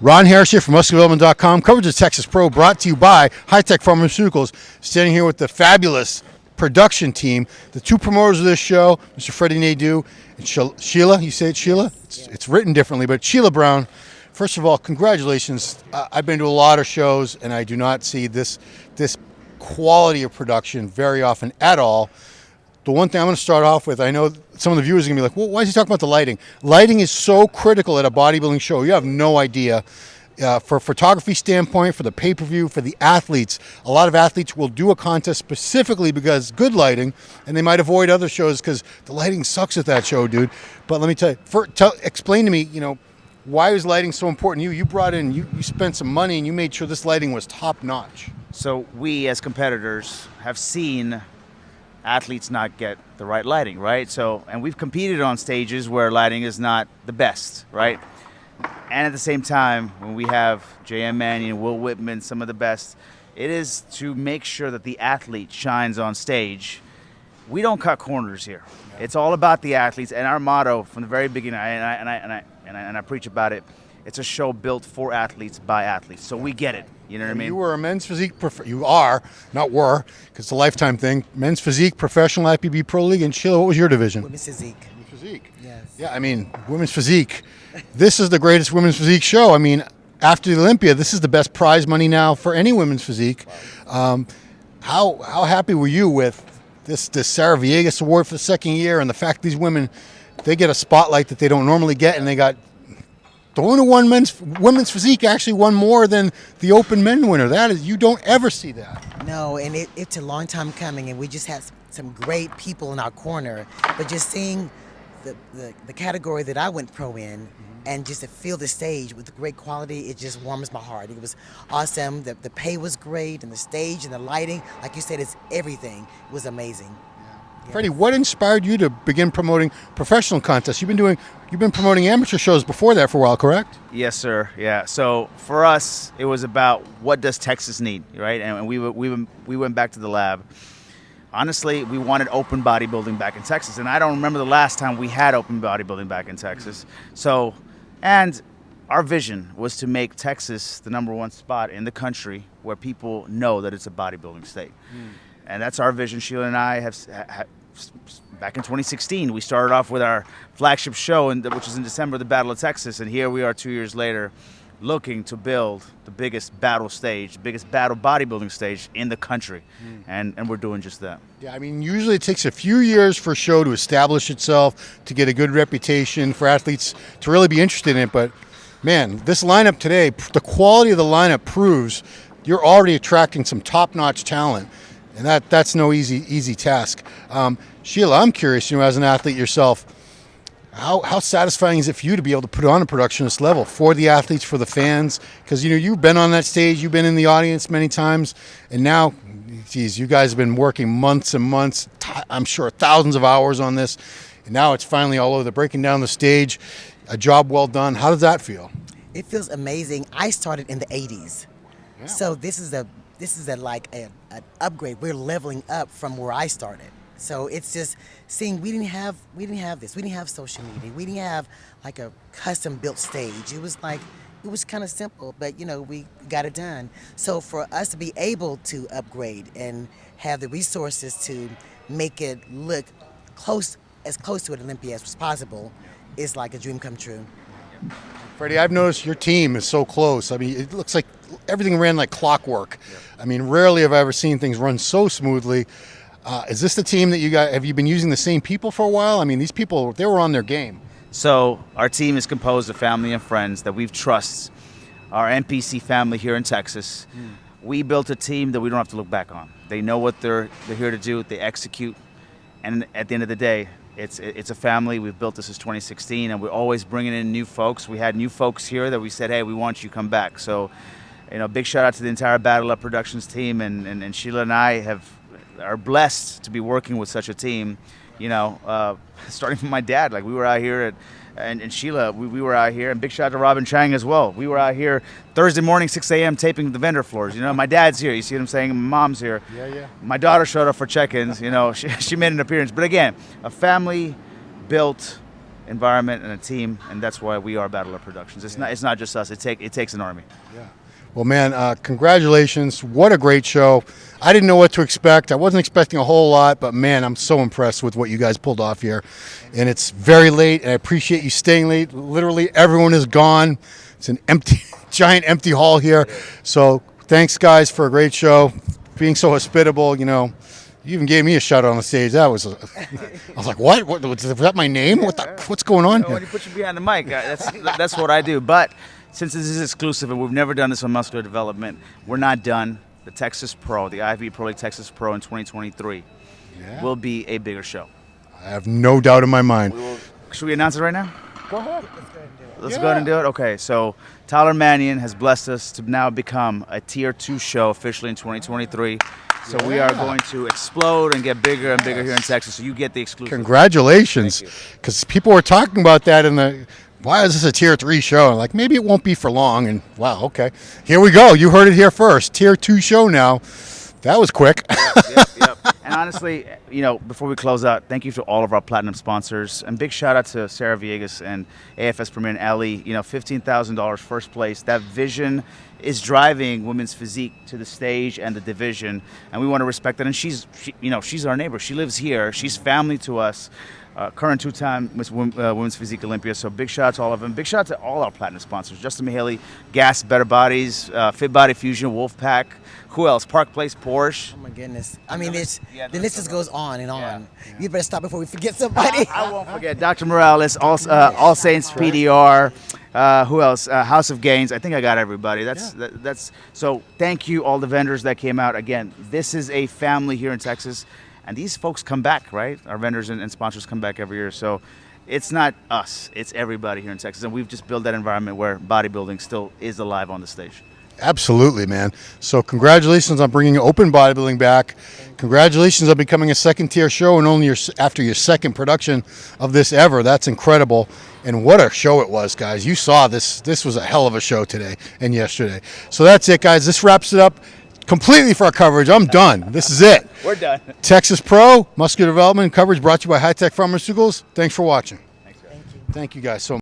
Ron Harris here from MuscularDevelopment.com. Coverage of Texas Pro brought to you by High Tech Pharmaceuticals. Standing here with the fabulous production team, the two promoters of this show, Mr. Freddy Naidu and Sheila. You say it, Sheila? It's written differently, but Sheila Brown. First of all, congratulations. I've been to a lot of shows, and I do not see this quality of production very often at all. The one thing I'm going to start off with, I know some of the viewers are going to be like, well, why is he talking about the lighting? Lighting is so critical at a bodybuilding show. You have no idea. For a photography standpoint, for the pay-per-view, for the athletes, a lot of athletes will do a contest specifically because good lighting, and they might avoid other shows because the lighting sucks at that show, dude. But let me tell you, explain to me, why is lighting so important to you? You brought in, you spent some money, and you made sure this lighting was top-notch. So we, as competitors, have seen athletes not get the right lighting, right? And we've competed on stages where lighting is not the best, right? And at the same time, when we have J.M. Mannion, Will Whitman, some of the best, it is to make sure that the athlete shines on stage. We don't cut corners here. Yeah. It's all about the athletes, and our motto from the very beginning, and I preach about it, it's a show built for athletes by athletes. So we get it. You know what I mean? You were a men's physique, you are, not were, because it's a lifetime thing, men's physique, professional IPB Pro League, and Sheila, what was your division? Women's physique. Women's physique. Yes. Yeah, I mean, women's physique. This is the greatest women's physique show. I mean, after the Olympia, this is the best prize money now for any women's physique. How happy were you with this Sarah Villegas award for the second year, and the fact these women, they get a spotlight that they don't normally get, and they got the winner won women's physique actually won more than the open men winner. That is, you don't ever see that. No, and it's a long time coming, and we just had some great people in our corner. But just seeing the category that I went pro in, and just to feel the stage with the great quality, it just warms my heart. It was awesome. The pay was great, and the stage and the lighting, like you said, it's everything. It was amazing. Yeah. Freddie, what inspired you to begin promoting professional contests? You've been promoting amateur shows before that for a while, correct? Yes, sir. Yeah. So for us, it was about what does Texas need, right? And we went back to the lab. Honestly, we wanted open bodybuilding back in Texas, and I don't remember the last time we had open bodybuilding back in Texas. So, and our vision was to make Texas the #1 spot in the country where people know that it's a bodybuilding state. And that's our vision. Sheila and I have back in 2016, we started off with our flagship show, which was in December, the Battle of Texas, and here we are 2 years later, looking to build the biggest battle stage, the biggest battle bodybuilding stage in the country, and we're doing just that. Yeah, I mean, usually it takes a few years for a show to establish itself, to get a good reputation, for athletes to really be interested in it, but man, this lineup today, the quality of the lineup proves you're already attracting some top-notch talent, and that's no easy task. Sheila, I'm curious, as an athlete yourself, how satisfying is it for you to be able to put on a production at this level for the athletes, for the fans? Because you've been on that stage, you've been in the audience many times, and now, geez, you guys have been working months and months, I'm sure thousands of hours on this, and now it's finally all over. They're breaking down the stage, a job well done. How does that feel? It feels amazing. I started in the 80s, so this is like an upgrade. We're leveling up from where I started. So it's just seeing we didn't have this. We didn't have social media. We didn't have like a custom built stage. It was kind of simple, but we got it done. So for us to be able to upgrade and have the resources to make it look as close to an Olympia as possible is like a dream come true. Freddie, I've noticed your team is so close. I mean, it looks like everything ran like clockwork. I mean, rarely have I ever seen things run so smoothly. Is this the team that you got? Have you been using the same people for a while? I mean, these people, they were on their game. So our team is composed of family and friends that we've trusted, our NPC family here in Texas. We built a team that we don't have to look back on. They know what they're here to do. They execute. And at the end of the day, it's a family. We've built this since 2016, and we're always bringing in new folks. We had new folks here that we said, hey, we want you to come back. So, big shout out to the entire Battle Up Productions team, and Sheila and I are blessed to be working with such a team. Starting from my dad, like we were out here and Sheila, we were out here, and big shout out to Robin Chang as well. We were out here Thursday morning, 6 a.m. taping the vendor floors. My dad's here. You see what I'm saying? My mom's here. Yeah. My daughter showed up for check-ins. She made an appearance. But again, a family built environment and a team, and that's why we are Battler Productions. It's not just us. It takes an army. Well, man, congratulations. What a great show. I didn't know what to expect. I wasn't expecting a whole lot, but, man, I'm so impressed with what you guys pulled off here. And it's very late, and I appreciate you staying late. Literally everyone is gone. It's an empty, giant empty hall here. So thanks, guys, for a great show, being so hospitable. You know, you even gave me a shout out on the stage. That was, I was like, what? Was that my name? What's going on When here? you put you behind the mic, that's what I do. But since this is exclusive and we've never done this on Muscular Development, we're not done. The Texas Pro, the IFBB Pro League Texas Pro in 2023 will be a bigger show. I have no doubt in my mind. Should we announce it right now? Go ahead. Let's go ahead and do it. Okay, so Tyler Mannion has blessed us to now become a Tier 2 show officially in 2023. So we are going to explode and get bigger and bigger here in Texas. So you get the exclusive. Congratulations. Because people were talking about that in the, why is this a Tier 3 show? Like, maybe it won't be for long. And wow, okay. Here we go. You heard it here first. Tier 2 show now. That was quick. Yep. And honestly, you know, before we close out, thank you to all of our platinum sponsors. And big shout out to Sarah Villegas and AFS Premier and Ellie. You know, $15,000 first place. That vision is driving women's physique to the stage and the division. And we want to respect that. And she's our neighbor. She lives here. She's family to us. Current two-time Women's Physique Olympia. So big shout out to all of them. Big shout out to all our platinum sponsors. Justin Mahaley, Gas, Better Bodies, Fit Body Fusion, Wolfpack. Who else? Park Place, Porsche. Oh my goodness! I mean, the list just goes on and on. You better stop before we forget somebody. I won't forget Dr. Morales, All Saints PDR. Who else? House of Gains. I think I got everybody. That's so. Thank you, all the vendors that came out. Again, this is a family here in Texas, and these folks come back, right? Our vendors and sponsors come back every year. So it's not us; it's everybody here in Texas, and we've just built that environment where bodybuilding still is alive on the stage. Absolutely, man. So congratulations on bringing open bodybuilding back. Congratulations on becoming a second-tier show and only after your second production of this ever. That's incredible. And what a show it was, guys. You saw this. This was a hell of a show today and yesterday. So that's it, guys. This wraps it up completely for our coverage. I'm done. This is it. We're done. Texas Pro, Muscular Development coverage brought to you by High Tech Pharmaceuticals. Thanks for watching. Thanks, Thank you guys so much.